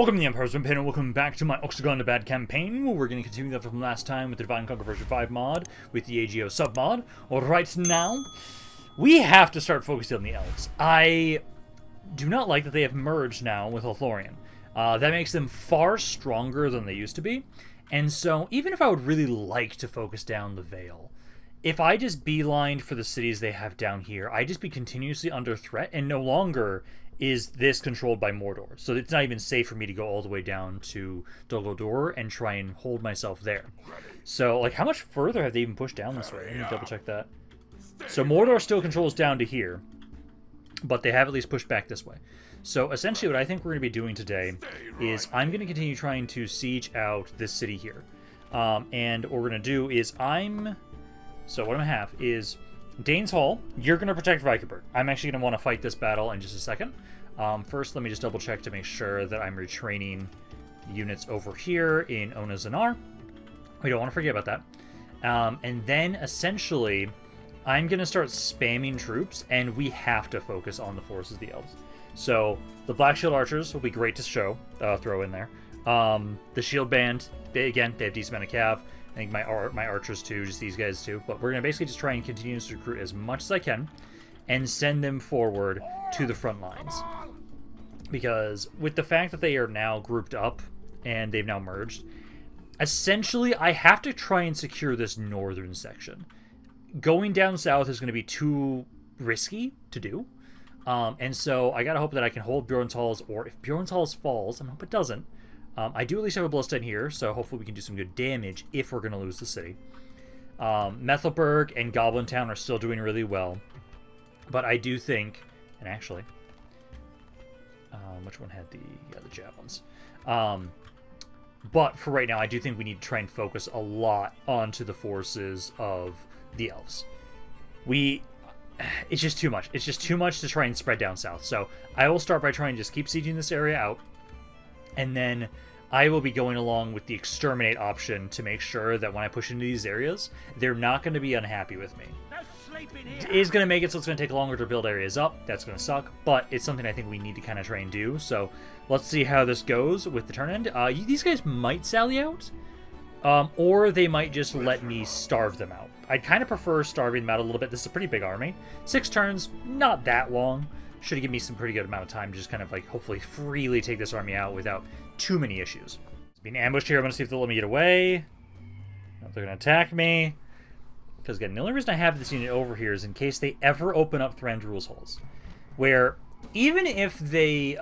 Welcome to the Empire's Rampaned, and welcome back to my Orcs of Gundabad Campaign. We're going to continue that from last time with the Divine Conquer version 5 mod, with the AGO submod. Right now, we have to start focusing on the elves. I do not like that they have merged now with Lothlorien. That makes them far stronger than they used to be, and so even if I would really like to focus down the Vale, if I just beelined for the cities they have down here, I'd just be continuously under threat, and no longer is this controlled by Mordor. So it's not even safe for me to go all the way down to Dol Guldur and try and hold myself there. So, like, how much further have they even pushed down this way? Let me double check that. So Mordor still controls down to here, but they have at least pushed back this way. So essentially what I think we're going to be doing today is I'm going to continue trying to siege out this city here. And what we're going to do is So what I'm going to have is Dane's Hall, you're going to protect Vikerberg. I'm actually going to want to fight this battle in just a second. First, let me just double check to make sure that I'm retraining units over here in Ona Zanar. We don't want to forget about that. And then, essentially, I'm going to start spamming troops, and we have to focus on the forces of the elves. So, the Black Shield Archers will be great to throw in there. The Shield Band, they have decent amount of cav. I think my archers too, just these guys too. But we're going to basically just try and continue to recruit as much as I can and send them forward to the front lines. Because with the fact that they are now grouped up and they've now merged, essentially I have to try and secure this northern section. Going down south is going to be too risky to do. And so I got to hope that I can hold Beorn's Halls, or if Beorn's Halls falls, I hope it doesn't. I do at least have a Bloodstone here, so hopefully we can do some good damage if we're going to lose the city. Methelburg and Goblin-Town are still doing really well. But I do think, and actually, which one had the javelins? But for right now, I do think we need to try and focus a lot onto the forces of the elves. It's just too much. It's just too much to try and spread down south. So I will start by trying to just keep sieging this area out. And then I will be going along with the exterminate option to make sure that when I push into these areas, they're not going to be unhappy with me. It is going to make it so it's going to take longer to build areas up. That's going to suck, but it's something I think we need to kind of try and do. So let's see how this goes with the turn end. These guys might sally out, or they might just let me starve them out. I'd kind of prefer starving them out a little bit. This is a pretty big army. 6 turns, not that long. Should have given me some pretty good amount of time to just kind of like hopefully freely take this army out without too many issues. Being ambushed here, I'm going to see if they'll let me get away. No, they're going to attack me. Because again, the only reason I have this unit over here is in case they ever open up Thranduil's Halls. Where even if they,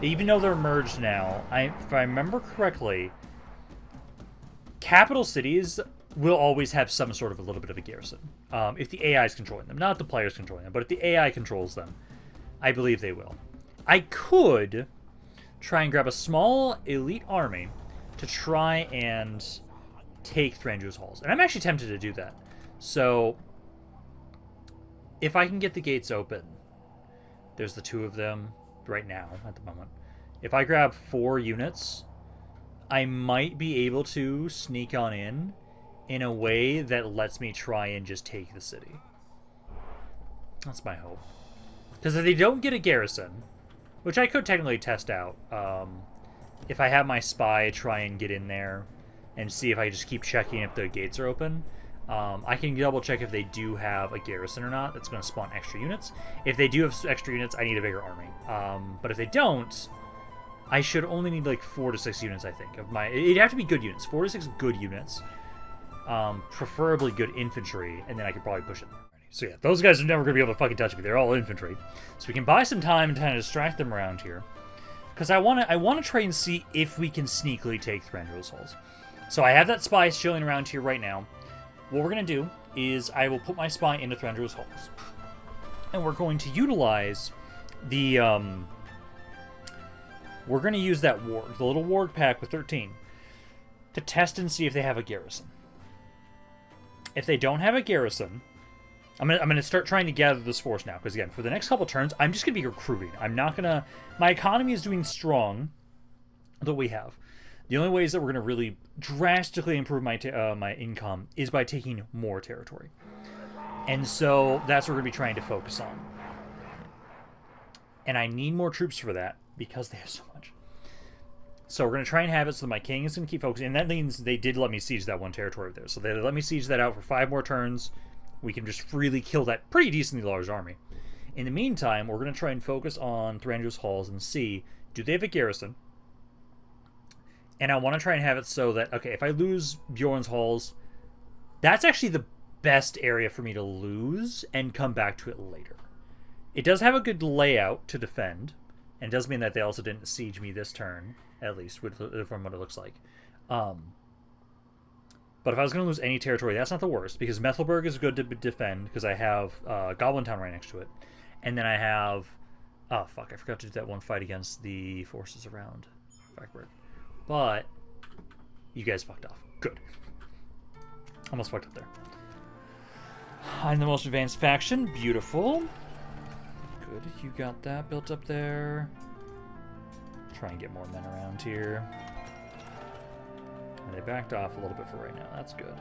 even though they're merged now, if I remember correctly, capital cities will always have some sort of a little bit of a garrison. If the AI is controlling them. Not the players controlling them, but if the AI controls them, I believe they will. I could try and grab a small elite army to try and take Thranduil's Halls. And I'm actually tempted to do that. So, if I can get the gates open, there's the 2 of them right now, at the moment. If I grab 4 units, I might be able to sneak on in a way that lets me try and just take the city. That's my hope. Because if they don't get a garrison, which I could technically test out, if I have my spy try and get in there and see if I just keep checking if the gates are open, I can double check if they do have a garrison or not. That's going to spawn extra units. If they do have extra units, I need a bigger army. But if they don't, I should only need like 4 to 6 units, I think. It'd have to be good units. 4 to 6 good units. Preferably good infantry, and then I could probably push it. So yeah, those guys are never going to be able to fucking touch me. They're all infantry. So we can buy some time and kind of distract them around here. Because I want to try and see if we can sneakily take Thranduil's Halls. So I have that spy chilling around here right now. What we're going to do is I will put my spy into Thranduil's Halls. And we're going to utilize the... we're going to use that warg, the little warg pack with 13, to test and see if they have a garrison. If they don't have a garrison, I'm gonna start trying to gather this force now. Because again, for the next couple turns, I'm just gonna be recruiting. I'm not gonna. My economy is doing strong. That we have. The only ways that we're gonna really drastically improve my my income is by taking more territory. And so that's what we're gonna be trying to focus on. And I need more troops for that because they have so much. So we're going to try and have it so that my king is going to keep focusing. And that means they did let me siege that one territory there. So they let me siege that out for 5 more turns. We can just freely kill that pretty decently large army. In the meantime, we're going to try and focus on Thranduil's Halls and see, do they have a garrison? And I want to try and have it so that, okay, if I lose Beorn's Halls, that's actually the best area for me to lose and come back to it later. It does have a good layout to defend, and it does mean that they also didn't siege me this turn, at least, from what it looks like. But if I was going to lose any territory, that's not the worst, because Methelburg is good to defend, because I have Goblin-Town right next to it. And then I have... Oh, fuck, I forgot to do that one fight against the forces around Frackburg. But you guys fucked off. Good. Almost fucked up there. I'm the most advanced faction. Beautiful. Good. You got that built up there. Try and get more men around here. And they backed off a little bit for right now. That's good.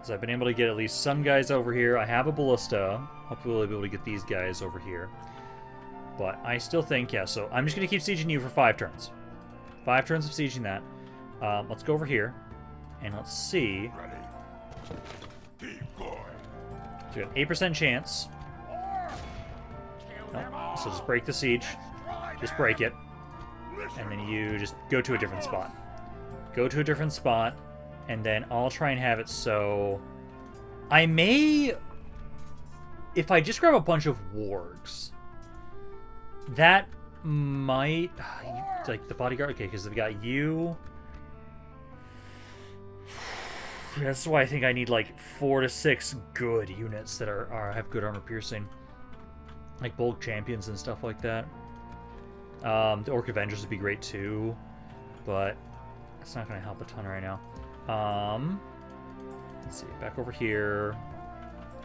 So I've been able to get at least some guys over here. I have a ballista. Hopefully we'll be able to get these guys over here. But I still think, yeah, so I'm just going to keep sieging you for 5 turns. 5 turns of sieging that. Let's go over here. And let's see. So we have 8% chance. No, so just break the siege. Just break it. And then you just go to a different spot. Go to a different spot. And then I'll try and have it so... I may... If I just grab a bunch of wargs, that might... Like, the bodyguard... Okay, because they've got you... That's why I think I need, like, 4 to 6 good units that have good armor piercing. Like, bulk champions and stuff like that. The Orc Avengers would be great, too. But it's not going to help a ton right now. Let's see, back over here.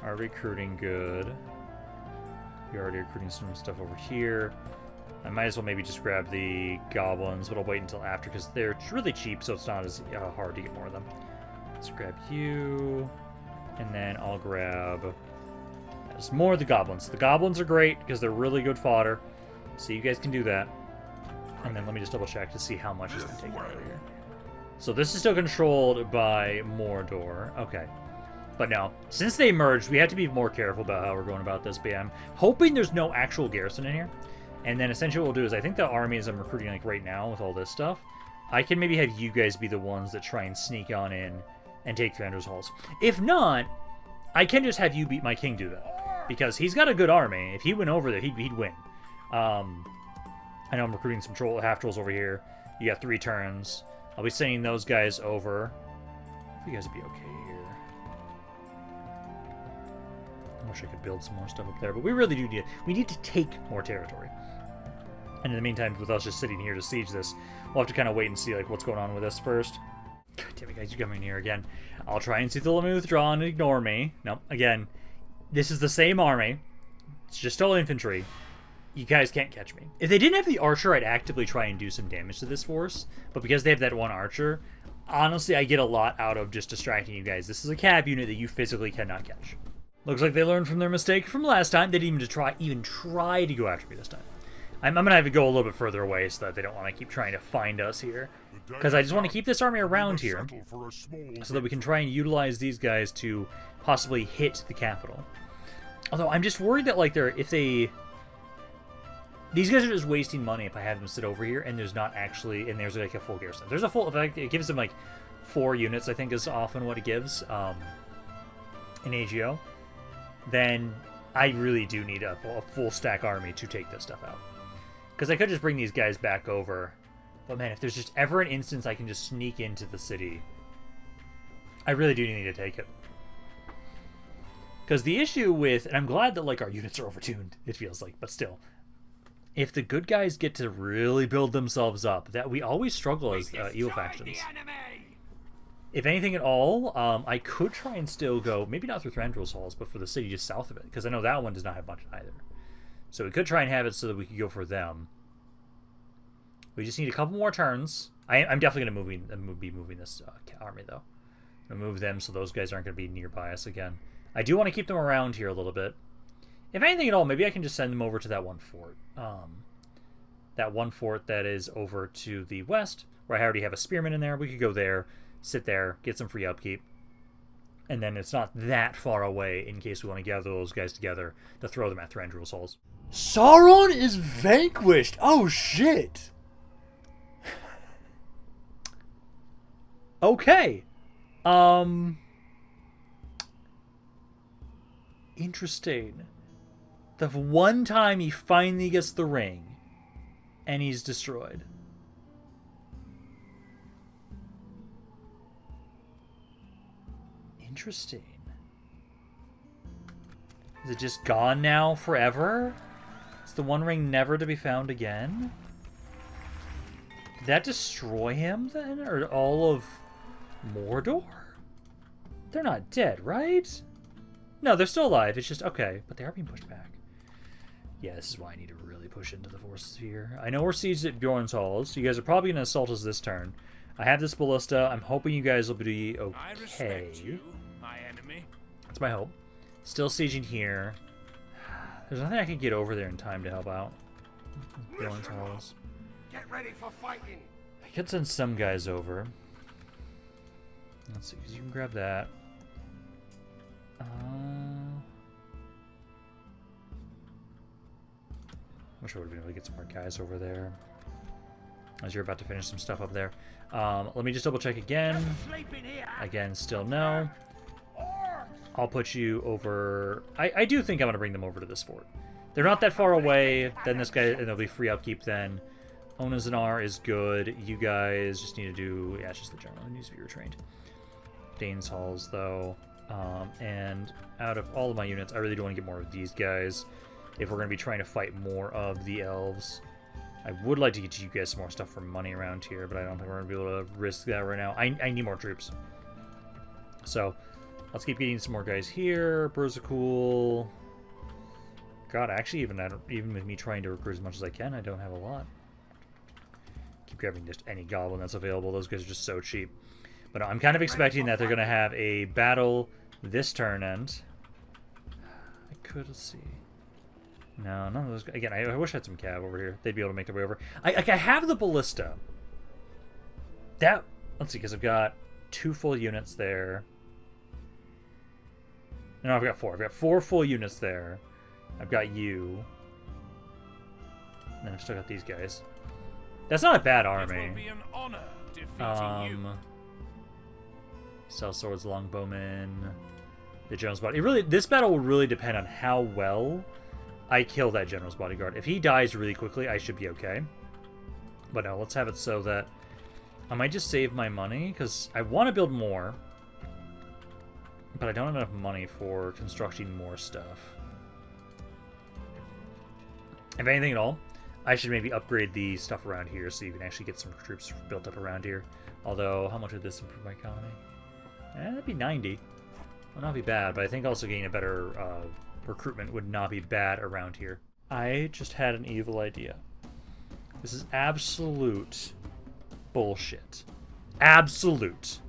Are recruiting good? You're already recruiting some stuff over here. I might as well maybe just grab the goblins, but I'll wait until after because they're really cheap, so it's not as hard to get more of them. Let's grab you, and then I'll grab just more of the goblins. The goblins are great because they're really good fodder, so you guys can do that. And then let me just double check to see how much it's going to take over here. So this is still controlled by Mordor. Okay. But no, since they merged, we have to be more careful about how we're going about this. But yeah, I'm hoping there's no actual garrison in here. And then essentially what we'll do is, I think the armies I'm recruiting like right now with all this stuff, I can maybe have you guys be the ones that try and sneak on in and take Thranduil's Halls. If not, I can just have you beat my king do that. Because he's got a good army. If he went over there, he'd win. I know I'm recruiting some half-trolls over here. You got 3 turns. I'll be sending those guys over. You guys would be okay here. I wish I could build some more stuff up there, but we really do need to take more territory. And in the meantime, with us just sitting here to siege this, we'll have to kind of wait and see like what's going on with this first. God damn it, guys, you coming here again. I'll try and see if they'll let me withdraw and ignore me. No, again, this is the same army. It's just all infantry. You guys can't catch me. If they didn't have the archer, I'd actively try and do some damage to this force. But because they have that one archer, honestly, I get a lot out of just distracting you guys. This is a cav unit that you physically cannot catch. Looks like they learned from their mistake from last time. They didn't even try to go after me this time. I'm going to have to go a little bit further away so that they don't want to keep trying to find us here. Because I just want to keep this army around here so that we can try and utilize these guys to possibly hit the capital. Although I'm just worried that like these guys are just wasting money if I have them sit over here and there's not actually, and there's like a full garrison. There's a full, in fact, it gives them like 4 units, I think is often what it gives in AGO. Then I really do need a full stack army to take this stuff out. Because I could just bring these guys back over. But man, if there's just ever an instance I can just sneak into the city, I really do need to take it. Because the issue with, and I'm glad that like our units are overtuned, it feels like, but still. If the good guys get to really build themselves up, that we always struggle as evil factions. If anything at all, I could try and still go, maybe not through Thranduil's Halls, but for the city just south of it, because I know that one does not have much either. So we could try and have it so that we could go for them. We just need a couple more turns. I'm definitely going to be moving this army, though. I'm going to move them so those guys aren't going to be nearby us again. I do want to keep them around here a little bit. If anything at all, maybe I can just send them over to that one fort. that one fort that is over to the west, where I already have a spearman in there. We could go there, sit there, get some free upkeep. And then it's not that far away in case we want to gather those guys together to throw them at Thranduil's Halls. Sauron is vanquished! Oh, shit! Okay. Interesting. The one time he finally gets the ring, and he's destroyed. Interesting. Is it just gone now forever? Is the One Ring never to be found again? Did that destroy him then? Or all of Mordor? They're not dead, right? No, they're still alive. It's just, okay, but they are being pushed back. Yeah, this is why I need to really push into the forces here. I know we're sieged at Beorn's Halls, so you guys are probably going to assault us this turn. I have this ballista. I'm hoping you guys will be okay. I respect you, my enemy. That's my hope. Still sieging here. There's nothing I can get over there in time to help out. Beorn's Halls. Get ready for fighting. I could send some guys over. Let's see, because you can grab that. Wish I would have been able to get some more guys over there. As you're about to finish some stuff up there. Let me just double check again. Again, still no. I'll put you over... I do think I'm going to bring them over to this fort. They're not that far away. Then this guy, and there'll be free upkeep then. Onazanar is good. You guys just need to do... Yeah, it's just the general who needs to be retrained. Dane's Halls, though. And out of all of my units, I really do want to get more of these guys if we're going to be trying to fight more of the elves. I would like to get you guys some more stuff for money around here, but I don't think we're going to be able to risk that right now. I need more troops. So, let's keep getting some more guys here. Birds are cool. God, actually, even with me trying to recruit as much as I can, I don't have a lot. Keep grabbing just any goblin that's available. Those guys are just so cheap. But no, I'm kind of expecting that they're going to have a battle this turn end. I could see. No, none of those. Again, I wish I had some cav over here. They'd be able to make their way over. I have the ballista. That, let's see, because I've got 2 full units there. No, I've got 4. I've got 4 full units there. I've got you. And then I've still got these guys. That's not a bad army. It will be an honor defeating you. Sellswords, Longbowmen, the General's Body. This battle will really depend on how well I kill that General's Bodyguard. If he dies really quickly, I should be okay. But no, let's have it so that I might just save my money, because I want to build more, but I don't have enough money for constructing more stuff. If anything at all, I should maybe upgrade the stuff around here so you can actually get some troops built up around here. Although, how much would this improve my colony? That'd be 90. Would not be bad, but I think also getting a better recruitment would not be bad around here. I just had an evil idea. This is absolute bullshit. Absolute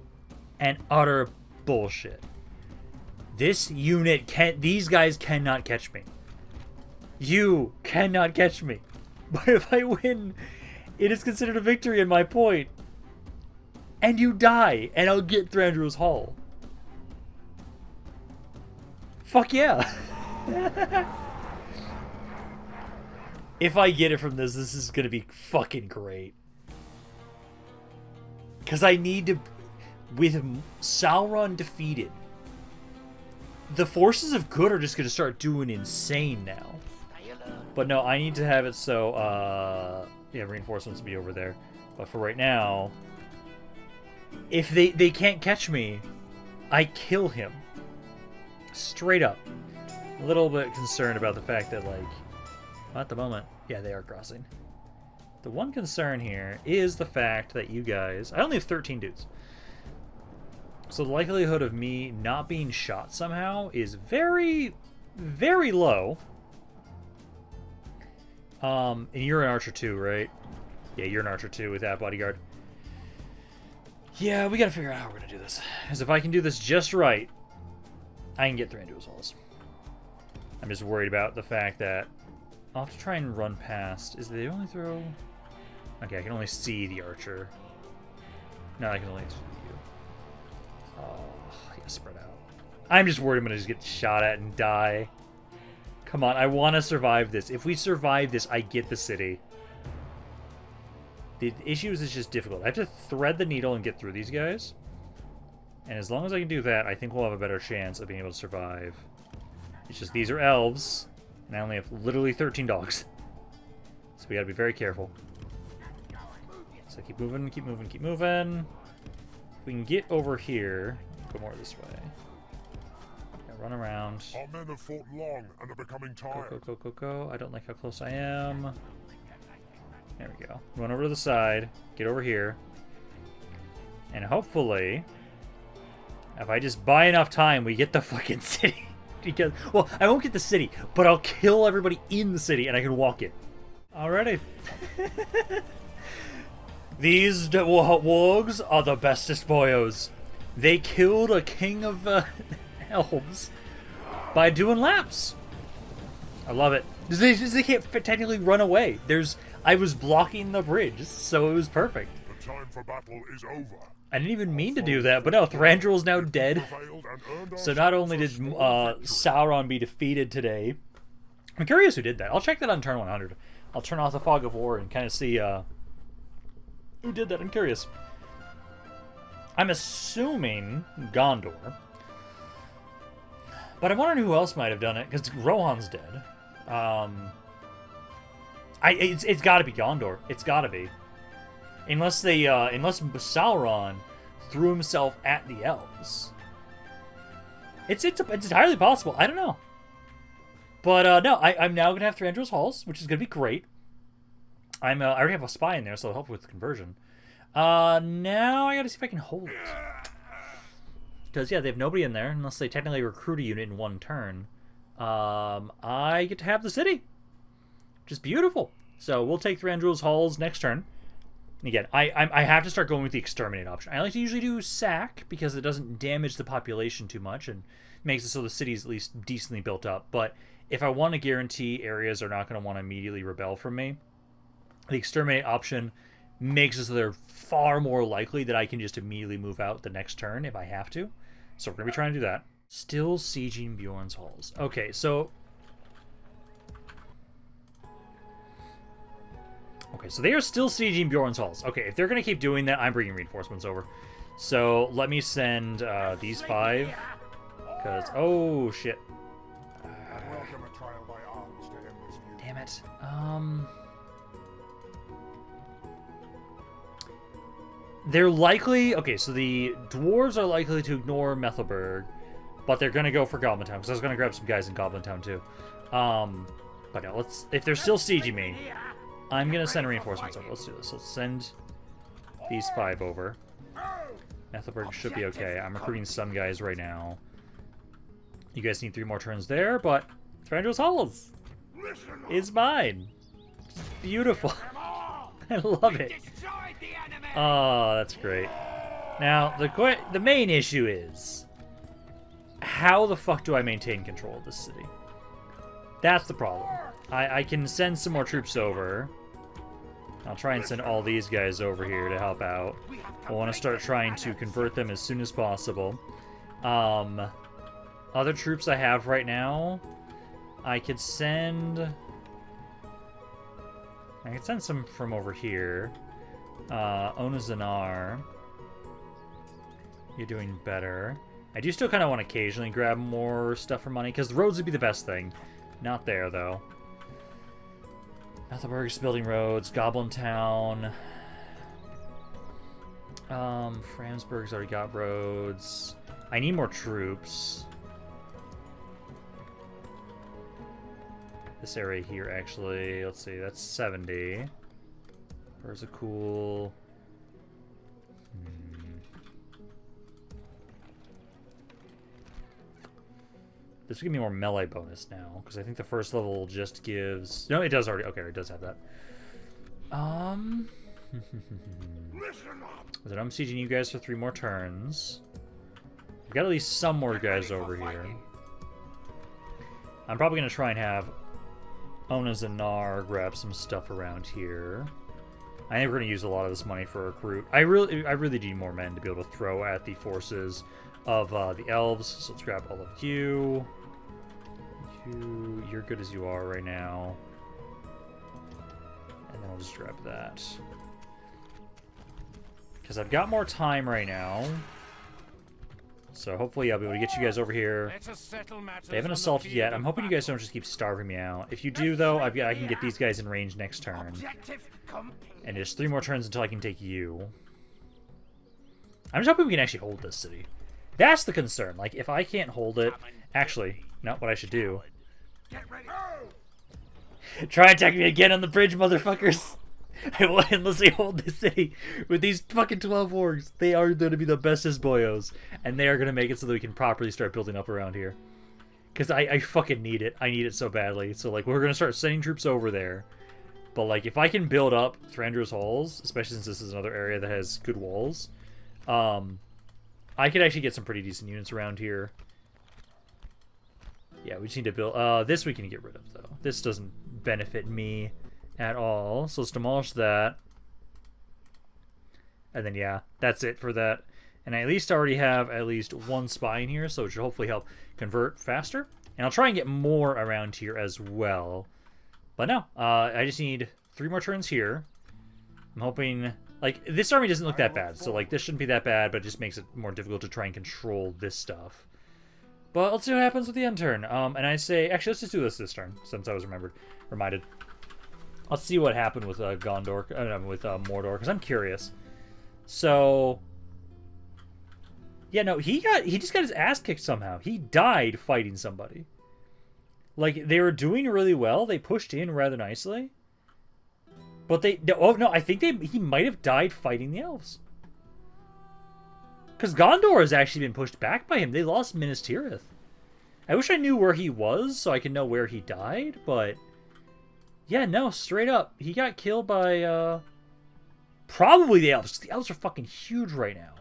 and utter bullshit. This unit these guys cannot catch me. You cannot catch me. But if I win, it is considered a victory in my point. And you die, and I'll get Thranduil's Hall. Fuck yeah. If I get it from this is gonna be fucking great. Because I need to... With Sauron defeated, the forces of good are just gonna start doing insane now. But no, I need to have it so, yeah, reinforcements will be over there. But for right now... If they can't catch me, I kill him. Straight up. A little bit concerned about the fact that, like, at the moment, yeah, they are crossing. The one concern here is the fact that you guys... I only have 13 dudes. So the likelihood of me not being shot somehow is very, very low. And you're an archer too, right? Yeah, you're an archer too with that bodyguard. Yeah, we gotta figure out how we're gonna do this. Because if I can do this just right, I can get Thranduil's Halls. I'm just worried about the fact that I'll have to try and run past. Is they only throw... Okay, I can only see the archer. No, I can only see you. Oh, I gotta spread out. I'm just worried I'm gonna just get shot at and die. Come on, I want to survive this. If we survive this, I get the city. The issue is it's just difficult. I have to thread the needle and get through these guys. And as long as I can do that, I think we'll have a better chance of being able to survive. It's just these are elves, and I only have literally 13 dogs. So we gotta be very careful. So keep moving, keep moving, keep moving. If we can get over here, go more this way. Yeah, run around. Our men have fought long and are becoming tired. Go, go, go, go, go. I don't like how close I am. There we go. Run over to the side. Get over here. And hopefully, if I just buy enough time, we get the fucking city. Because, well, I won't get the city, but I'll kill everybody in the city and I can walk it. Alrighty. These wargs are the bestest boyos. They killed a king of elves by doing laps. I love it. They can't technically run away. I was blocking the bridge, so it was perfect. The time for battle is over. I didn't even mean to do that, but no, Thranduil's now dead. So not only did Sauron be defeated today, I'm curious who did that. I'll check that on turn 100. I'll turn off the Fog of War and kind of see who did that. I'm curious. I'm assuming Gondor. But I'm wondering who else might have done it, because Rohan's dead. It's got to be Gondor. It's got to be, unless Sauron threw himself at the elves. It's entirely possible. I don't know. But no, I'm now gonna have Thranduil's Halls, which is gonna be great. I already have a spy in there, so it'll help with the conversion. Now I gotta see if I can hold it. Because yeah, they have nobody in there unless they technically recruit a unit in one turn. I get to have the city. Just beautiful. So we'll take Thranduil's Halls next turn. And again, I have to start going with the exterminate option. I like to usually do sack because it doesn't damage the population too much and makes it so the city's at least decently built up. But if I want to guarantee areas are not going to want to immediately rebel from me, the exterminate option makes it so they're far more likely that I can just immediately move out the next turn if I have to. So we're going to be trying to do that. Still sieging Beorn's Halls. Okay, so... Okay, so they are still sieging Beorn's Halls. Okay, if they're going to keep doing that, I'm bringing reinforcements over. So let me send these 5. Because, oh, shit. Damn it. They're likely... Okay, so the dwarves are likely to ignore Methelburg, but they're going to go for Goblin-Town, because I was going to grab some guys in Goblin-Town, too. But no, if they're still sieging me, I'm going to send reinforcements over. Let's do this. Let's send these 5 over. Methelburg should be okay. I'm recruiting some guys right now. You guys need 3 more turns there, but Thranduil's Halls is mine. Just beautiful. I love it. Oh, that's great. Now, the main issue is, how the fuck do I maintain control of this city? That's the problem. I can send some more troops over. I'll try and send all these guys over here to help out. I want to start trying to convert them as soon as possible. Other troops I have right now, I could send some from over here. Onazanar, you're doing better. I do still kind of want to occasionally grab more stuff for money, because the roads would be the best thing. Not there, though. Methelburg's building roads. Goblin-Town. Framsburg's already got roads. I need more troops. This area here, actually. Let's see, that's 70. Where's a cool... This will give me more melee bonus now, because I think the first level just gives... No, it does already. Okay, it does have that. So I'm sieging you guys for 3 more turns. We've got at least some more guys over here. I'm probably going to try and have Onazanar, grab some stuff around here. I think we're gonna use a lot of this money for a recruit. I really need more men to be able to throw at the forces of the elves. So let's grab all of you. You're good as you are right now. And then I'll just grab that. Because I've got more time right now. So hopefully I'll be able to get you guys over here. They haven't assaulted yet. I'm hoping you guys don't just keep starving me out. If you do, though, I can get these guys in range next turn. And just 3 more turns until I can take you. I'm just hoping we can actually hold this city. That's the concern. Like, if I can't hold it... Actually, not what I should do. Try attacking me again on the bridge, motherfuckers! I will endlessly hold this city with these fucking 12 orcs. They are going to be the bestest boyos. And they are going to make it so that we can properly start building up around here. Because I fucking need it. I need it so badly. So, like, we're going to start sending troops over there. But, like, if I can build up Thrandra's Halls, especially since this is another area that has good walls, I could actually get some pretty decent units around here. Yeah, we just need to build... this we can get rid of, though. This doesn't benefit me at all. So let's demolish that. And then, yeah, that's it for that. And I at least already have at least 1 spy in here, so it should hopefully help convert faster. And I'll try and get more around here as well. But no, I just need 3 more turns here. I'm hoping... Like, this army doesn't look that bad, so, like, this shouldn't be that bad, but it just makes it more difficult to try and control this stuff. But let's see what happens with the end turn. And I say... Actually, let's just do this turn, since I was reminded. Let's see what happened with Gondor, with Mordor, because I'm curious. So... Yeah, no, he just got his ass kicked somehow. He died fighting somebody. Like, they were doing really well. They pushed in rather nicely. But oh, no, I think he might have died fighting the elves. Because Gondor has actually been pushed back by him. They lost Minas Tirith. I wish I knew where he was so I could know where he died, but... Yeah, no, straight up. He got killed by, probably the elves. The elves are fucking huge right now.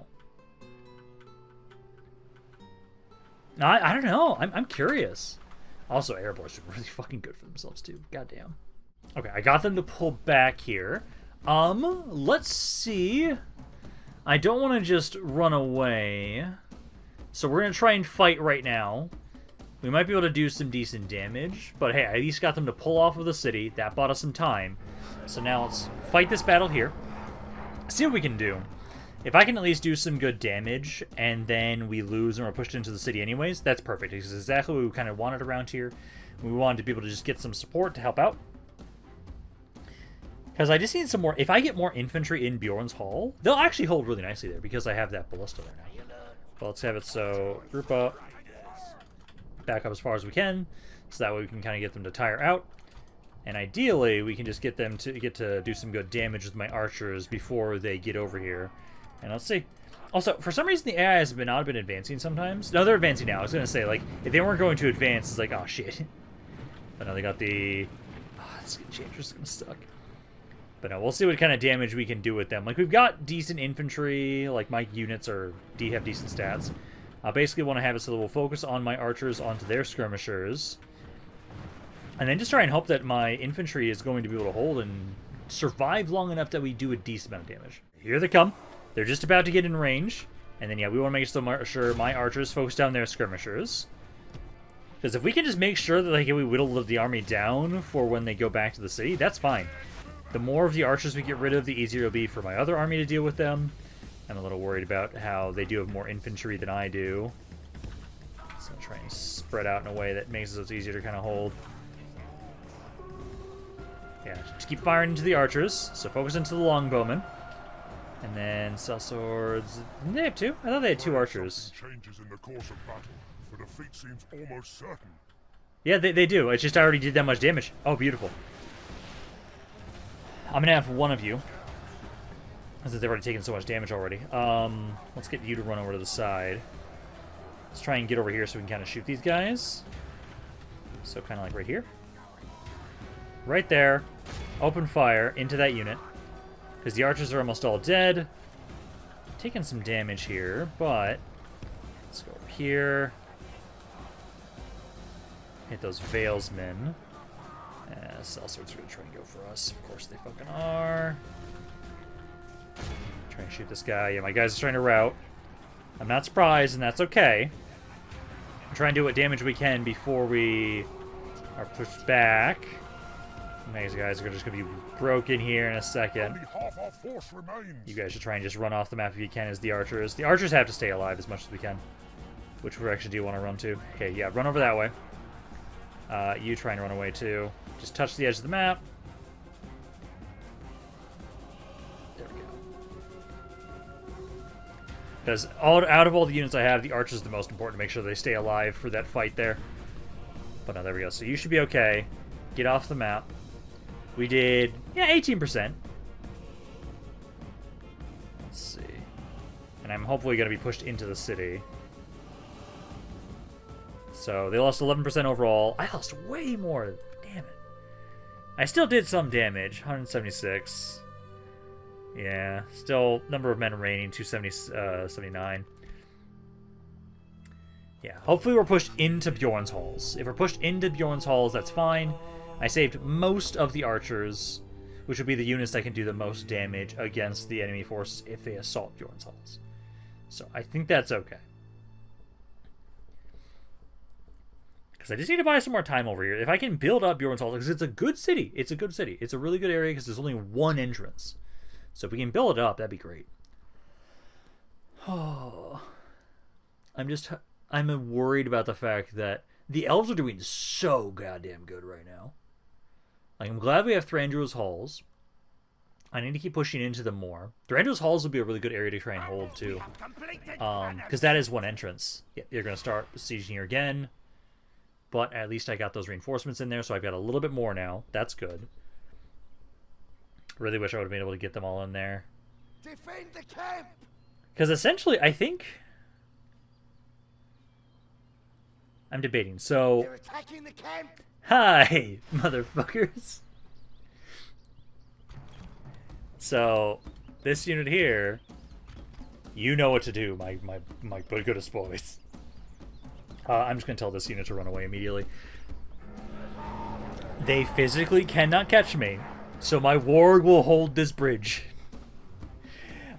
I don't know. I'm curious. Also, Erebor's are really fucking good for themselves, too. Goddamn. Okay, I got them to pull back here. Let's see. I don't want to just run away. So we're going to try and fight right now. We might be able to do some decent damage. But hey, I at least got them to pull off of the city. That bought us some time. So now let's fight this battle here. See what we can do. If I can at least do some good damage, and then we lose and we're pushed into the city anyways, that's perfect. It's exactly what we kind of wanted around here. We wanted to be able to just get some support to help out. Because I just need some more... If I get more infantry in Beorn's Hall, they'll actually hold really nicely there, because I have that ballista there now. But let's have it so... Group up. Back up as far as we can, so that way we can kind of get them to tire out. And ideally, we can just get them to do some good damage with my archers before they get over here. And let's see. Also, for some reason, the AI has not been advancing sometimes. No, they're advancing now. I was going to say, like, if they weren't going to advance, it's like, oh, shit. But now they got the... Oh, this changer's going to suck. But no, we'll see what kind of damage we can do with them. Like, we've got decent infantry. Like, my units have decent stats. I basically want to have it so that we'll focus on my archers onto their skirmishers. And then just try and hope that my infantry is going to be able to hold and survive long enough that we do a decent amount of damage. Here they come. They're just about to get in range. And then, yeah, we want to make sure my archers focus down their skirmishers. Because if we can just make sure that like, we whittle the army down for when they go back to the city, that's fine. The more of the archers we get rid of, the easier it'll be for my other army to deal with them. I'm a little worried about how they do have more infantry than I do. So I'll try and spread out in a way that makes it so it's easier to kind of hold. Yeah, just keep firing into the archers. So focus into the longbowmen. And then sellswords. Didn't they have 2? I thought they had 2 archers. Changes in the course of battle. The defeat seems almost certain. Yeah, they do. It's just I already did that much damage. Oh, beautiful. I'm gonna have one of you, since they've already taken so much damage already. Let's get you to run over to the side. Let's try and get over here so we can kind of shoot these guys. So kind of like right here. Right there. Open fire into that unit. Because the archers are almost all dead. Taking some damage here, but... Let's go over here. Hit those Valesmen. Sellswords are going to try and go for us. Of course they fucking are. Trying to shoot this guy. Yeah, my guys are trying to rout. I'm not surprised, and that's okay. I'm trying to do what damage we can before we are pushed back. These guys are just going to be broken here in a second. Only half our force remains. You guys should try and just run off the map if you can as the archers. The archers have to stay alive as much as we can. Which we actually do want to run to. Okay, yeah, run over that way. You try and run away too. Just touch the edge of the map. There we go. Because out of all the units I have, the archers are the most important to make sure they stay alive for that fight there. But no, there we go. So you should be okay. Get off the map. We did, yeah, 18%. Let's see. And I'm hopefully going to be pushed into the city. So they lost 11% overall. I lost way more. Damn it. I still did some damage. 176. Yeah. Still, number of men remaining, 279. Yeah. Hopefully we're pushed into Beorn's halls. If we're pushed into Beorn's halls, that's fine. I saved most of the archers, which would be the units that can do the most damage against the enemy forces if they assault Beorn's halls. So I think that's okay. Because I just need to buy some more time over here. If I can build up Beorn's halls, because it's a good city. It's a good city. It's a really good area because there's only one entrance. So if we can build it up, that'd be great. Oh, I'm worried about the fact that the elves are doing so goddamn good right now. Like, I'm glad we have Thranduil's halls. I need to keep pushing into them more. Thranduil's halls will be a really good area to try and hold too. Because that is one entrance. Yeah, you're going to start sieging here again. But at least I got those reinforcements in there, so I've got a little bit more now. That's good. Really wish I would have been able to get them all in there. Defend the camp. Because essentially, I think I'm debating. So, They're attacking the camp. hi, motherfuckers. So, this unit here, you know what to do, my goodest boys. I'm just going to tell this unit to run away immediately. They physically cannot catch me, so my warg will hold this bridge.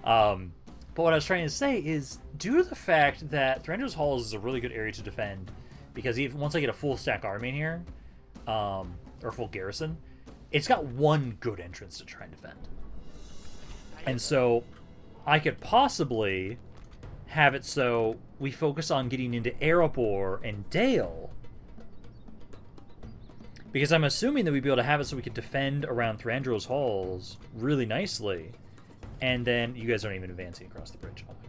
But what I was trying to say is, due to the fact that Thranduil's Halls is a really good area to defend, because even once I get a full stack army in here, or full garrison, it's got one good entrance to try and defend. And so I could possibly have it so we focus on getting into Erebor and Dale. Because I'm assuming that we'd be able to have it so we could defend around Thranduil's Halls really nicely. And then you guys aren't even advancing across the bridge. Oh my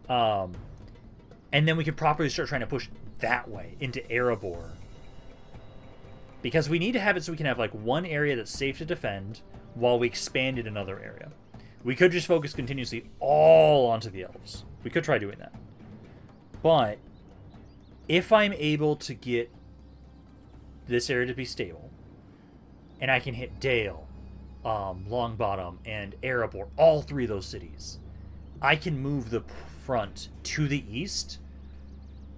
god. And then we could properly start trying to push that way into Erebor. Because we need to have it so we can have like one area that's safe to defend while we expand in another area. We could just focus continuously all onto the elves. We could try doing that. But if I'm able to get this area to be stable, and I can hit Dale, Longbottom, and Erebor, all three of those cities, I can move the front to the east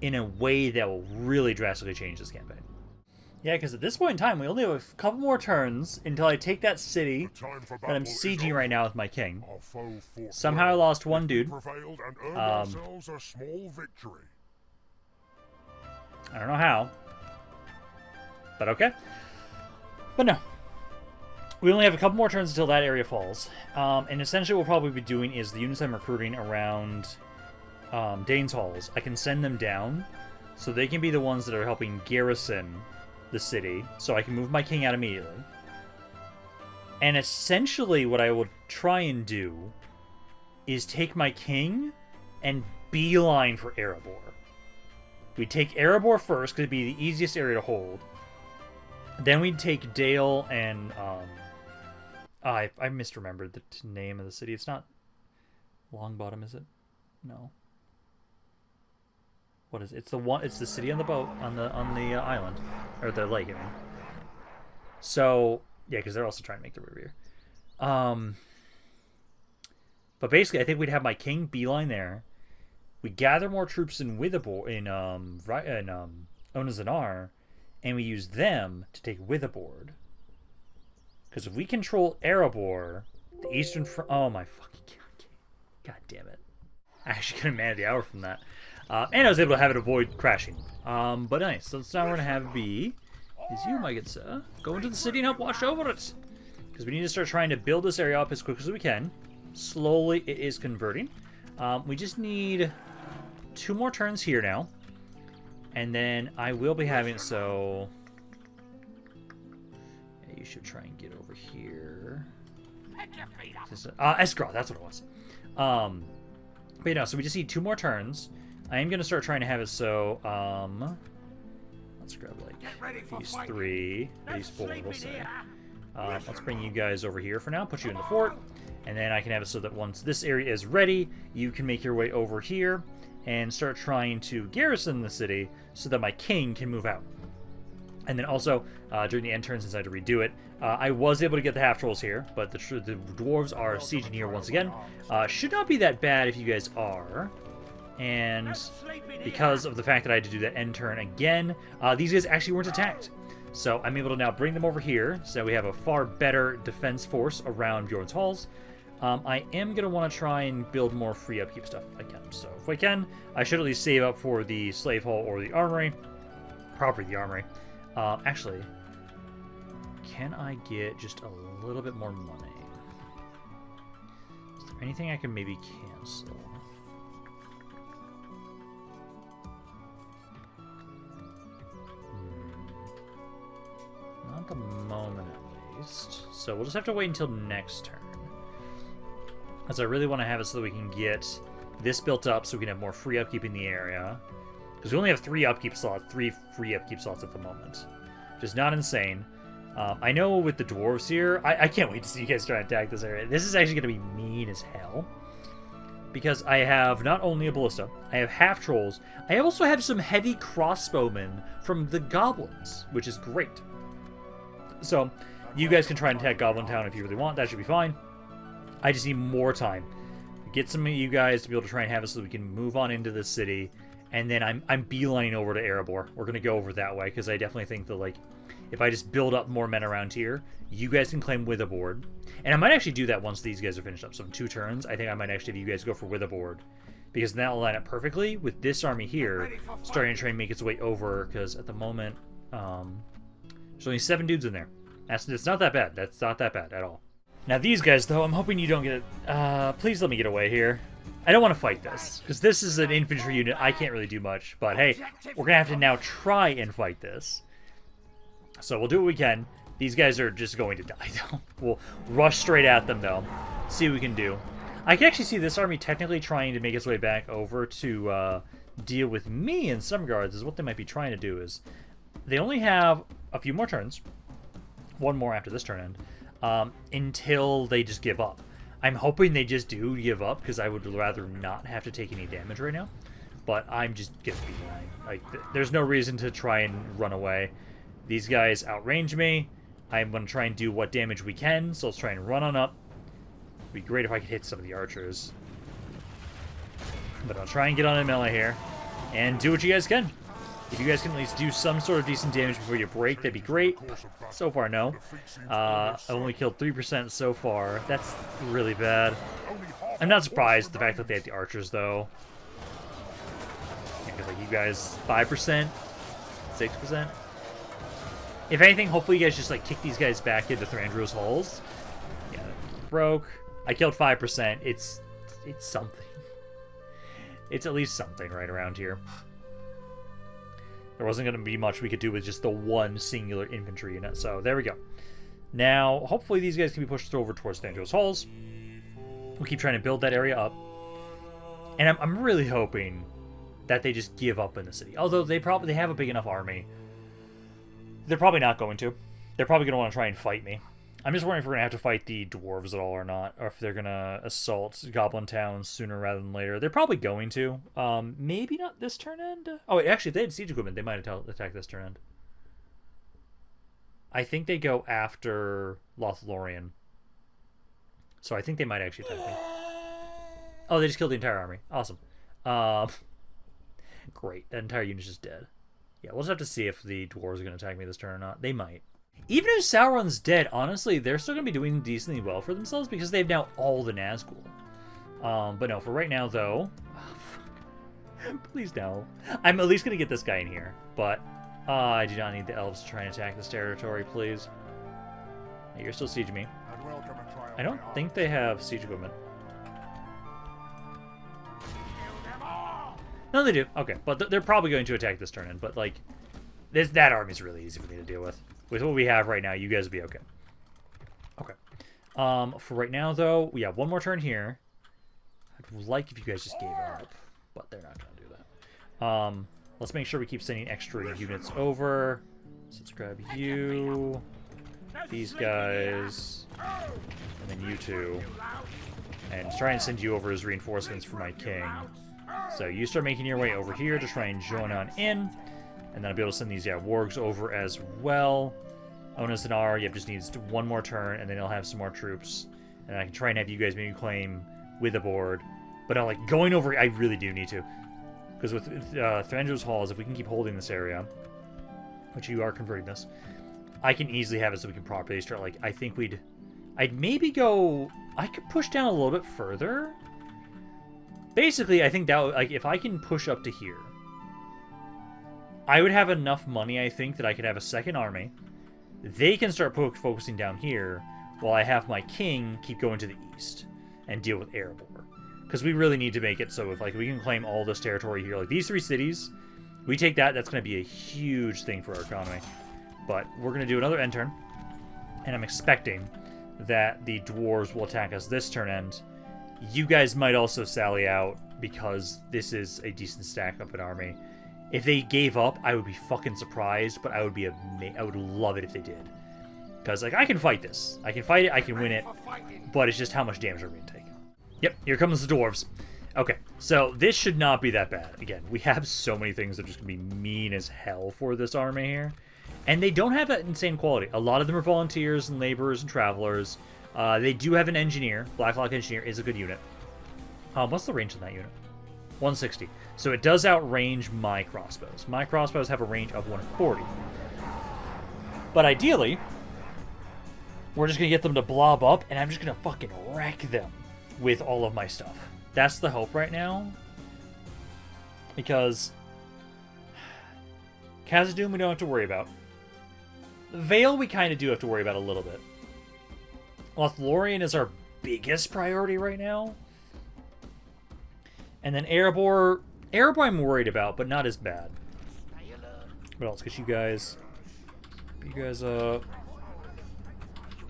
in a way that will really drastically change this campaign. Yeah, because at this point in time, we only have a couple more turns until I take that city that I'm sieging right now with my king. Somehow I lost one dude. Prevailed and earned ourselves a small victory. I don't know how. But okay. But no. We only have a couple more turns until that area falls. And essentially what we'll probably be doing is the units I'm recruiting around Dane's Halls, I can send them down so they can be the ones that are helping garrison the city, so I can move my king out immediately. And essentially what I will try and do is take my king and beeline for Erebor. We take Erebor first, because it'd be the easiest area to hold. Then we'd take Dale and... I misremembered the name of the city. It's not Longbottom, is it? No. What is it? It's the one. It's the city on the boat on the island, or the lake. I mean. So yeah, because they're also trying to make the river here. But basically, I think we'd have my king beeline there. We gather more troops in Witherboar in Onazanar, and we use them to take Witherboard. Because if we control Erebor, the eastern front... Oh my fucking god damn it. I actually couldn't man of the hour from that. And I was able to have it avoid crashing. But nice. So now we're going to have it be... Is you, my good sir. Go into the city and help watch over it. Because we need to start trying to build this area up as quick as we can. Slowly it is converting. We just need 2 more turns here now. And then I will be having it so... Yeah, you should try and get over here. Escrow, that's what it was. But you know, so we just need 2 more turns. I am going to start trying to have it so... let's grab like these 3, these 4, we'll say. Let's bring you guys over here for now, put you in the fort. And then I can have it so that once this area is ready, you can make your way over here and start trying to garrison the city so that my king can move out. And then also, during the end turn, since I had to redo it, I was able to get the half-trolls here, but the dwarves are sieging here once again. Should not be that bad if you guys are. And because of the fact that I had to do that end turn again, these guys actually weren't attacked. So I'm able to now bring them over here, so we have a far better defense force around Beorn's halls. I am going to want to try and build more free upkeep stuff if I can. So if I can, I should at least save up for the slave hall or the armory. Probably the armory. Actually, can I get just a little bit more money? Is there anything I can maybe cancel? Not at the moment, at least. So we'll just have to wait until next turn. As I really want to have it so that we can get this built up so we can have more free upkeep in the area. Because we only have 3 free upkeep slots at the moment. Which is not insane. I know with the dwarves here, I can't wait to see you guys try and attack this area. This is actually going to be mean as hell. Because I have not only a ballista, I have half-trolls, I also have some heavy crossbowmen from the goblins, which is great. So, you guys can try and attack Goblin-Town if you really want, that should be fine. I just need more time. Get some of you guys to be able to try and have it so that we can move on into the city. And then I'm beelining over to Erebor. We're going to go over that way, because I definitely think that, like, if I just build up more men around here, you guys can claim Witherboard. And I might actually do that once these guys are finished up. So in 2 turns, I think I might actually have you guys go for Witherboard. Because then that will line up perfectly with this army here starting to try and make its way over. Because at the moment, there's only 7 dudes in there. It's not that bad. That's not that bad at all. Now these guys, though, I'm hoping you don't get it. Please let me get away here. I don't want to fight this, because this is an infantry unit. I can't really do much. But hey, we're going to have to now try and fight this. So we'll do what we can. These guys are just going to die, though. We'll rush straight at them, though. See what we can do. I can actually see this army technically trying to make its way back over to deal with me in some regards. Is what they might be trying to do is... They only have a few more turns. 1 more after this turn end. Until they just give up. I'm hoping they just do give up, because I would rather not have to take any damage right now. But I'm just gonna be lying. Like, there's no reason to try and run away. These guys outrange me. I'm going to try and do what damage we can, so let's try and run on up. It'd be great if I could hit some of the archers. But I'll try and get on a melee here, and do what you guys can. If you guys can at least do some sort of decent damage before you break, that'd be great. So far, no. I only killed 3% so far. That's really bad. I'm not surprised at the fact that they have the archers, though. Yeah, 'cause, like, you guys, 5%? 6%? If anything, hopefully you guys just, like, kick these guys back into Thranduil's halls. Yeah, broke. I killed 5%. It's something. It's at least something right around here. There wasn't going to be much we could do with just the 1 singular infantry unit, so there we go. Now, hopefully these guys can be pushed over towards Thranduil's halls. We'll keep trying to build that area up. And I'm really hoping that they just give up in the city. Although they have a big enough army. They're probably not going to. They're probably going to want to try and fight me. I'm just wondering if we're going to have to fight the dwarves at all or not. Or if they're going to assault Goblin-Town sooner rather than later. They're probably going to. Maybe not this turn end. Oh, actually, if they had siege equipment, they might attack this turn end. I think they go after Lothlorien. So I think they might actually attack me. Oh, they just killed the entire army. Awesome. Great. That entire unit's just dead. Yeah, we'll just have to see if the dwarves are going to attack me this turn or not. They might. Even if Sauron's dead, honestly, they're still going to be doing decently well for themselves because they have now all the Nazgul. But no, for right now, though... Oh, please no. I'm at least going to get this guy in here. But I do not need the elves to try and attack this territory, please. Hey, you're still sieging me. I don't think they have siege equipment. No, they do. Okay, but they're probably going to attack this turn in. But, like, that army's really easy for me to deal with. With what we have right now, you guys will be okay. Okay. For right now, though, we have one more turn here. I'd like if you guys just gave up, but they're not going to do that. Let's make sure we keep sending extra units over. So let's grab you, these guys, and then you two. And try and send you over as reinforcements for my king. So you start making your way over here to try and join on in. And then I'll be able to send these, wargs over as well. Onus and R, just needs one more turn, and then he'll have some more troops. And I can try and have you guys maybe claim with the board. But like going over, I really do need to. Because with Thranduil's Halls, if we can keep holding this area, which you are converting this, I can easily have it so we can properly start, like, I think I'd maybe go, I could push down a little bit further. Basically, I think that, like, if I can push up to here, I would have enough money, I think, that I could have a second army. They can start focusing down here, while I have my king keep going to the east and deal with Erebor. Because we really need to make it so if, like, we can claim all this territory here. Like, these 3 cities, we take that, that's going to be a huge thing for our economy. But we're going to do another end turn, and I'm expecting that the dwarves will attack us this turn end. You guys might also sally out, because this is a decent stack of an army. If they gave up, I would be fucking surprised, but I would love it if they did. Because, like, I can fight this. I can fight it, I can win it, but it's just how much damage are we going to take. Yep, here comes the dwarves. Okay, so this should not be that bad. Again, we have so many things that are just going to be mean as hell for this army here. And they don't have that insane quality. A lot of them are volunteers and laborers and travelers. They do have an engineer. Blacklock Engineer is a good unit. What's the range on that unit? 160. So it does outrange my crossbows. My crossbows have a range of 140. But ideally, we're just going to get them to blob up, and I'm just going to fucking wreck them with all of my stuff. That's the hope right now. Because Khazad-dûm we don't have to worry about. Vale we kind of do have to worry about a little bit. Lothlorien is our biggest priority right now. And then Erebor I'm worried about, but not as bad. What else? Get you guys up.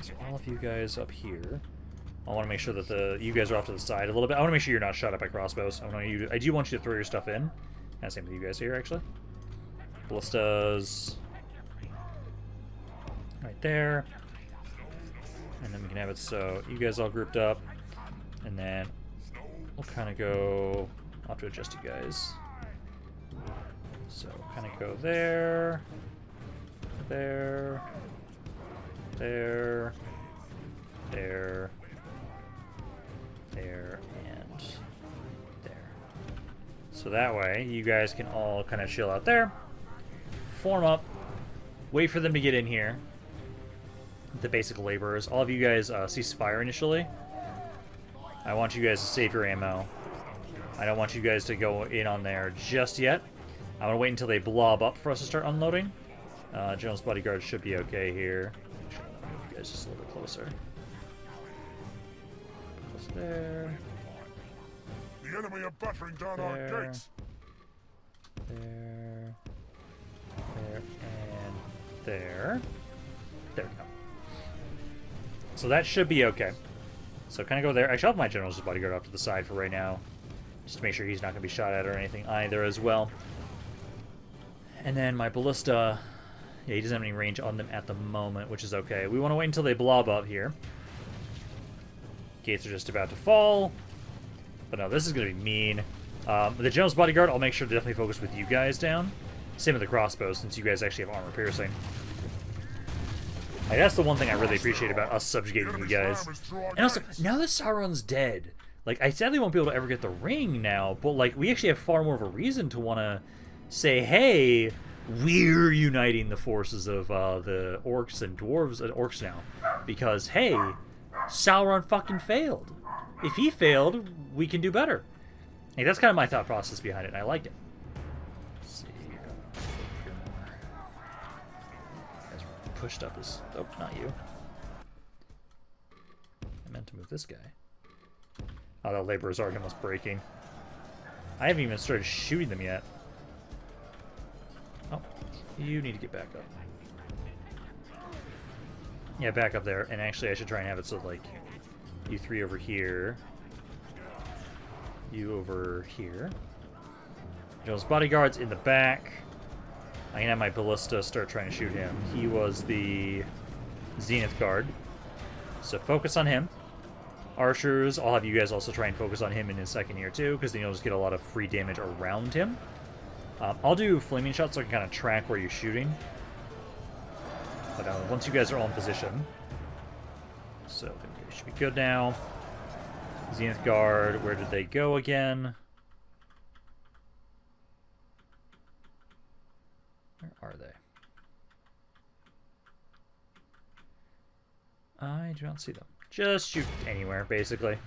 So all of you guys up here. I want to make sure that you guys are off to the side a little bit. I want to make sure you're not shot at by crossbows. I do want you to throw your stuff in. And same with you guys here, actually. Ballistas. Right there. And then we can have it so you guys all grouped up. And then we'll kind of go... I'll have to adjust you guys. So kind of go there. There. There. There. There. And there. So that way, you guys can all kind of chill out there. Form up. Wait for them to get in here. The basic laborers. All of you guys cease fire initially. I want you guys to save your ammo. I don't want you guys to go in on there just yet. I want to wait until they blob up for us to start unloading. General's bodyguard should be okay here. Move you guys just a little bit closer. Close there. The enemy are battering down our gates. There. There. And there. There we go. So that should be okay. So kind of go there. Actually, I'll have my general's bodyguard off to the side for right now. Just to make sure he's not going to be shot at or anything either as well. And then my ballista, yeah, he doesn't have any range on them at the moment, which is okay. We want to wait until they blob up here. Gates are just about to fall. But no, this is going to be mean. The general's bodyguard, I'll make sure to definitely focus with you guys down. Same with the crossbows, since you guys actually have armor piercing. Like, that's the one thing I really appreciate about us subjugating you guys. And also, now that Sauron's dead, like, I sadly won't be able to ever get the ring now, but, like, we actually have far more of a reason to want to say, hey, we're uniting the forces of the orcs and dwarves and orcs now. Because, hey, Sauron fucking failed. If he failed, we can do better. Like, that's kind of my thought process behind it, and I liked it. Let's see. Guys pushed up his... Oh, not you. I meant to move this guy. Oh, that laborer's already almost breaking. I haven't even started shooting them yet. Oh, you need to get back up. Yeah, back up there. And actually, I should try and have it so, like, you three over here. You over here. Joe's bodyguard's in the back. I can have my ballista start trying to shoot him. He was the Zenith Guard. So focus on him. Archers, I'll have you guys also try and focus on him in his second here too, because then you'll just get a lot of free damage around him. I'll do flaming shots so I can kind of track where you're shooting. But once you guys are all in position. So, okay, should be good now. Zenith Guard, where did they go again? Where are they? I do not see them. Just shoot anywhere, basically.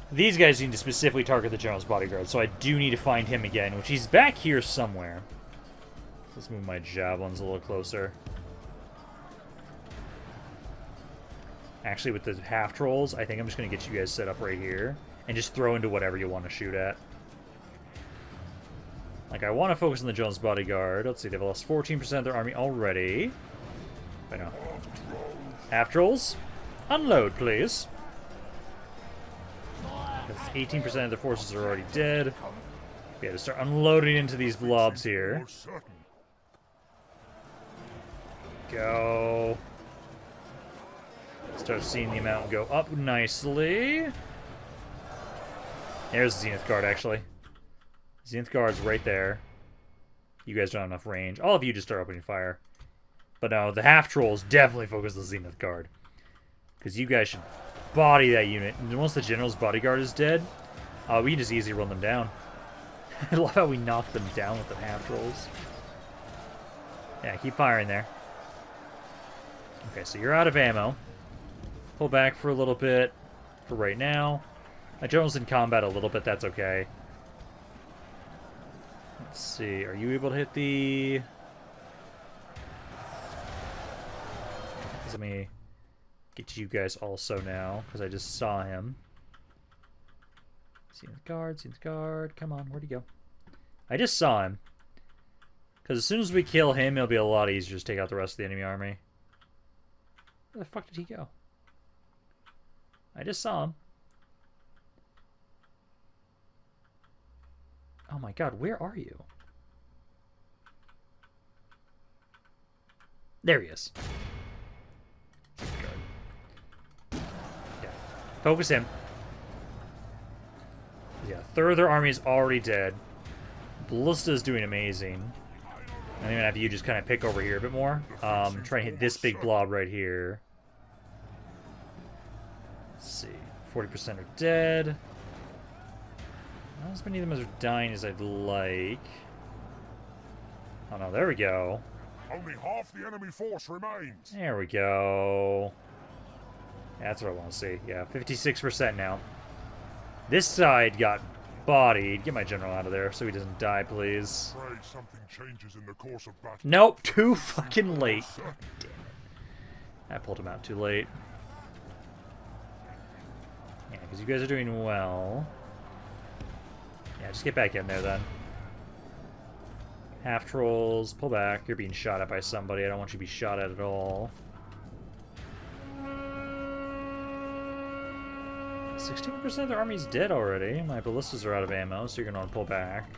These guys need to specifically target the General's bodyguard, so I do need to find him again, which he's back here somewhere. Let's move my javelins a little closer. Actually, with the half-trolls, I think I'm just going to get you guys set up right here and just throw into whatever you want to shoot at. Like, I want to focus on the Jones bodyguard. Let's see, they've lost 14% of their army already. I know. Half-trolls, unload, please. 18% of the forces are already dead. We have to start unloading into these blobs here. Go. Start seeing the amount go up nicely. There's the Zenith Guard, actually. Zenith Guard's right there. You guys don't have enough range. All of you just start opening fire. But no, the half-trolls definitely focus the Zenith Guard. Because you guys should body that unit. And once the General's bodyguard is dead, we can just easily run them down. I love how we knock them down with the half-trolls. Yeah, keep firing there. Okay, so you're out of ammo. Pull back for a little bit for right now. My General's in combat a little bit, that's okay. Let's see, are you able to hit the... Let me get you guys also now, because I just saw him. Zenith Guard, come on, where'd he go? I just saw him. Because as soon as we kill him, it'll be a lot easier to take out the rest of the enemy army. Where the fuck did he go? I just saw him. Oh my god, where are you? There he is. Yeah. Focus him. Yeah, third of their army is already dead. Ballista's doing amazing. I'm gonna have you just kind of pick over here a bit more. Try and hit this big blob right here. Let's see. 40% are dead. Not as many of them as are dying as I'd like. Oh no, there we go. Only half the enemy force remains. There we go. Yeah, that's what I want to see. Yeah, 56% now. This side got bodied. Get my general out of there so he doesn't die, please. Pray something changes in the course of battle. Nope, too fucking late. God damn it. I pulled him out too late. Yeah, because you guys are doing well. Yeah, just get back in there then. Half trolls, pull back. You're being shot at by somebody. I don't want you to be shot at all. 16% of their army's dead already. My ballistas are out of ammo, so you're going to want to pull back.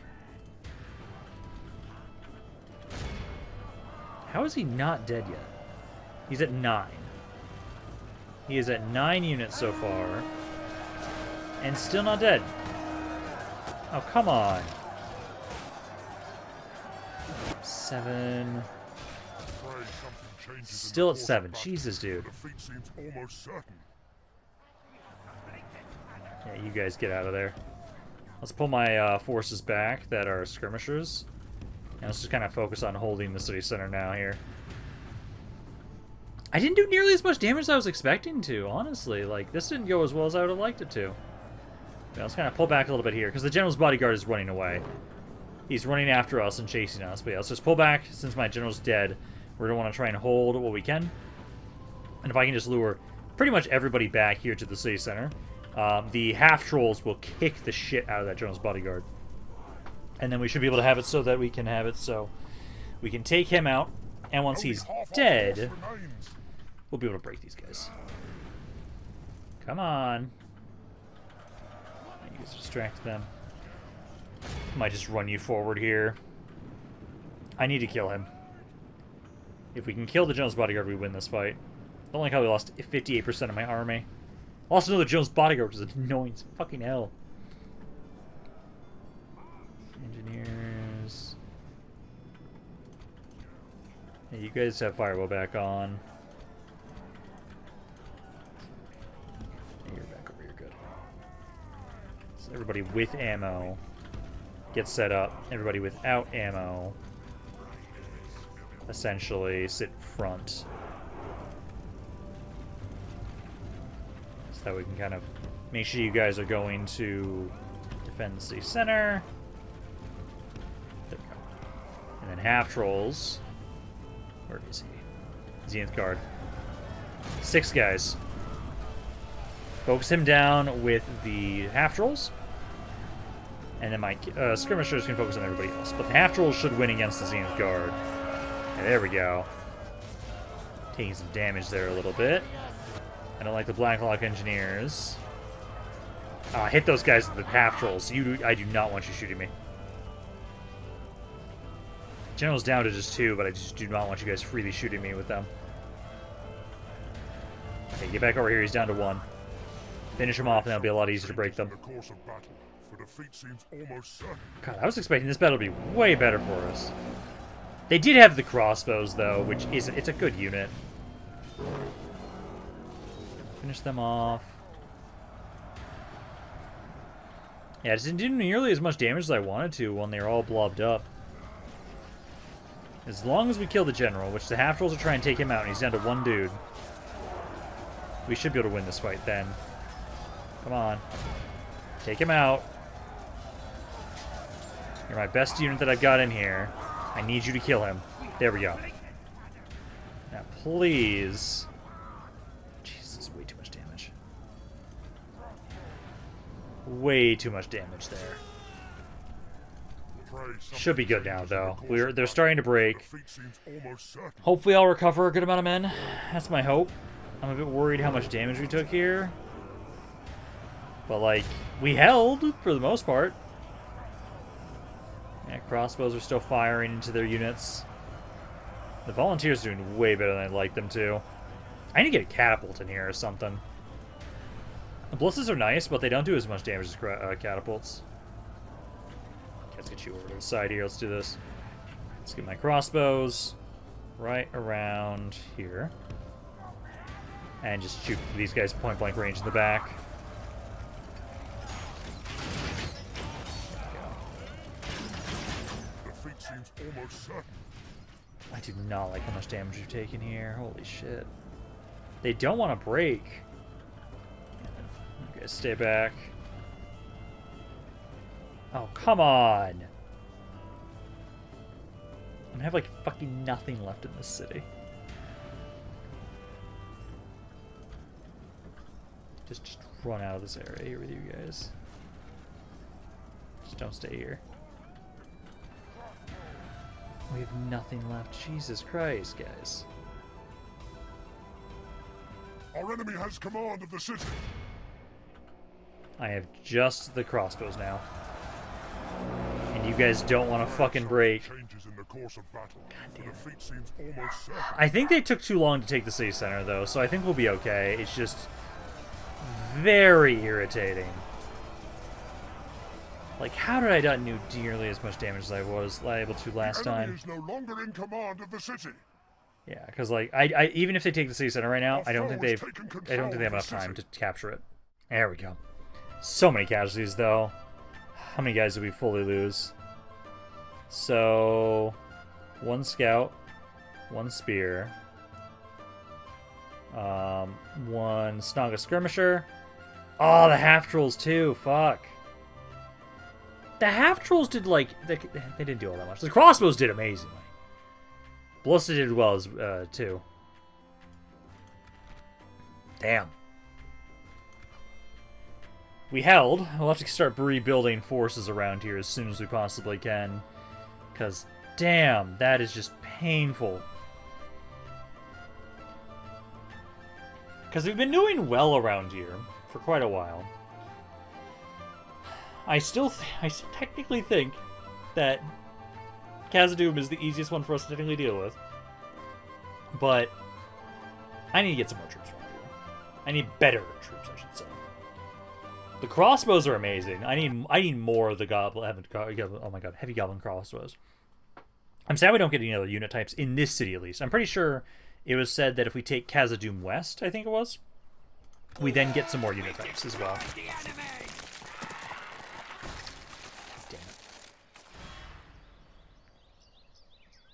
How is he not dead yet? He's at 9. He is at 9 units so far. And still not dead. Oh, come on. 7. Still at 7. Jesus, dude. Defeat seems almost certain. Yeah, you guys get out of there. Let's pull my forces back that are skirmishers. And let's just kind of focus on holding the city center now here. I didn't do nearly as much damage as I was expecting to, honestly. Like, this didn't go as well as I would have liked it to. Yeah, let's kind of pull back a little bit here, because the general's bodyguard is running away. He's running after us and chasing us. But yeah, let's just pull back. Since my general's dead, we're going to want to try and hold what we can. And if I can just lure pretty much everybody back here to the city center, the half-trolls will kick the shit out of that general's bodyguard. And then we should be able to have it so that we can have it so we can take him out. And once he's dead, we'll be able to break these guys. Come on. You guys distract them. Might just run you forward here. I need to kill him. If we can kill the Jones bodyguard, we win this fight. I don't like how we lost 58% of my army. Also know the Jones bodyguard was annoying as fucking hell. Engineers. Hey, you guys have firewall back on. You're back over here, good. So everybody with ammo get set up. Everybody without ammo essentially sit front. So that we can kind of make sure you guys are going to defend the city center. There we go. And then half trolls. Where is he? Zenith guard. 6 guys. Focus him down with the half trolls. And then my skirmishers can focus on everybody else. But the half trolls should win against the Zenith guard. And there we go. Taking some damage there a little bit. I don't like the Blacklock engineers. Hit those guys with the half trolls. I do not want you shooting me. General's down to just 2, but I just do not want you guys freely shooting me with them. Okay, get back over here. He's down to 1. Finish him off, and that'll be a lot easier to break them. God, I was expecting this battle to be way better for us. They did have the crossbows, though, which is it's a good unit. Finish them off. Yeah, it didn't do nearly as much damage as I wanted to when they were all blobbed up. As long as we kill the general, which the half-trolls are trying to take him out, and he's down to 1 dude, we should be able to win this fight then. Come on. Take him out. You're my best unit that I've got in here. I need you to kill him. There we go. Now, please. Jesus, way too much damage. Way too much damage there. Should be good now, though. They're starting to break. Hopefully I'll recover a good amount of men. That's my hope. I'm a bit worried how much damage we took here. But, like, we held, for the most part. Yeah, crossbows are still firing into their units. The volunteers are doing way better than I'd like them to. I need to get a catapult in here or something. The blisses are nice, but they don't do as much damage as catapults. Let's get you over to the side here. Let's do this. Let's get my crossbows right around here. And just shoot these guys point blank range in the back. Defeat seems almost certain. I do not like how much damage you've taken here. Holy shit. They don't want to break. You guys stay back. Oh, come on. I'm gonna have like fucking nothing left in this city. Just run out of this area here with you guys. Just don't stay here. We have nothing left. Jesus Christ, guys. Our enemy has command of the city. I have just the crossbows now. And you guys don't want to fucking break. Changes in the course of battle. Defeat seems almost certain. I think they took too long to take the city center, though, so I think we'll be okay. It's just very irritating. Like, how did I not do nearly as much damage as I was able to last time? Is no longer in command of the city. Yeah, because like I even if they take the city center right now, I don't think they have enough time to capture it. There we go. So many casualties though. How many guys did we fully lose? So, 1 scout, 1 spear, 1 Snaga skirmisher. Oh, the half trolls too. Fuck. The half trolls did like they didn't do all that much. The crossbows did amazingly. Ballista did well as too. Damn. We held. We'll have to start rebuilding forces around here as soon as we possibly can. Because, damn, that is just painful. Because we've been doing well around here for quite a while. I technically think that Khazad-dûm is the easiest one for us to technically deal with. But I need to get some more troops around here. I need better troops, I should say. The crossbows are amazing. I need more of the heavy goblin crossbows. I'm sad we don't get any other unit types in this city, at least. I'm pretty sure it was said that if we take Khazad-dûm West, I think it was, we then get some more unit types as well. Damn it.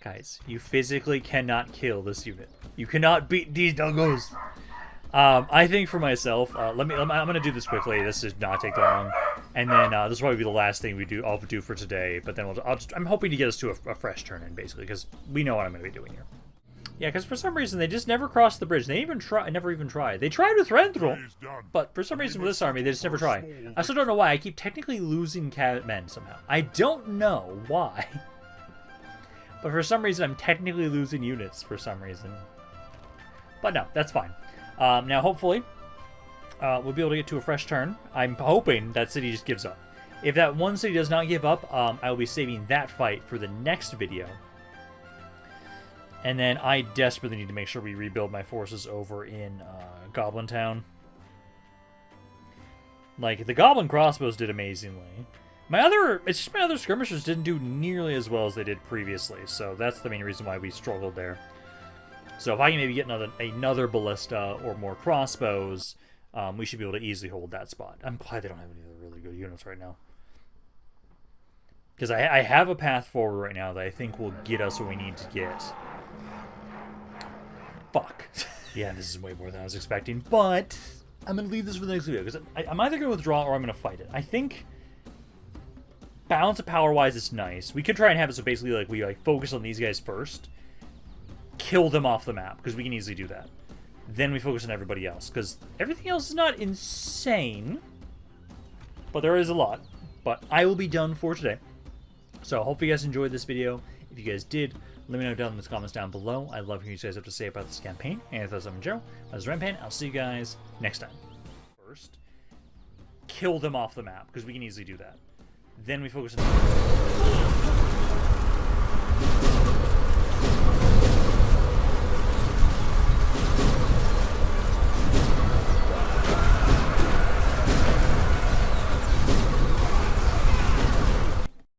Guys, you physically cannot kill this unit. You cannot beat these doggos. I think for myself, I'm gonna do this quickly. This does not take long, and then this will probably be the last thing I'll do for today. But then I'm hoping to get us to a fresh turn in, basically, because we know what I'm gonna be doing here. Yeah, because for some reason they just never crossed the bridge. They never even tried. They tried with Threnthral, but for some reason with this army they just never try. I still don't know why. I keep technically losing men somehow. I don't know why, but for some reason I'm technically losing units for some reason. But no, that's fine. Now, hopefully, we'll be able to get to a fresh turn. I'm hoping that city just gives up. If that one city does not give up, I will be saving that fight for the next video. And then I desperately need to make sure we rebuild my forces over in Goblin-Town. Like, the Goblin crossbows did amazingly. It's just my other skirmishers didn't do nearly as well as they did previously, so that's the main reason why we struggled there. So if I can maybe get another ballista or more crossbows, we should be able to easily hold that spot. I'm glad they don't have any other really good units right now. Because I have a path forward right now that I think will get us where we need to get. Fuck. Yeah, this is way more than I was expecting. But I'm going to leave this for the next video. Because I'm either going to withdraw or I'm going to fight it. I think balance of power-wise is nice. We could try and have it so basically like we focus on these guys first. Kill them off the map, because we can easily do that. Then we focus on everybody else, because everything else is not insane, but there is a lot. But I will be done for today. So I hope you guys enjoyed this video. If you guys did, let me know down in the comments down below. I love hearing you guys have to say about this campaign. And if that's I'm Joe, I was Rampaned. I'll see you guys next time. First, kill them off the map, because we can easily do that. Then we focus on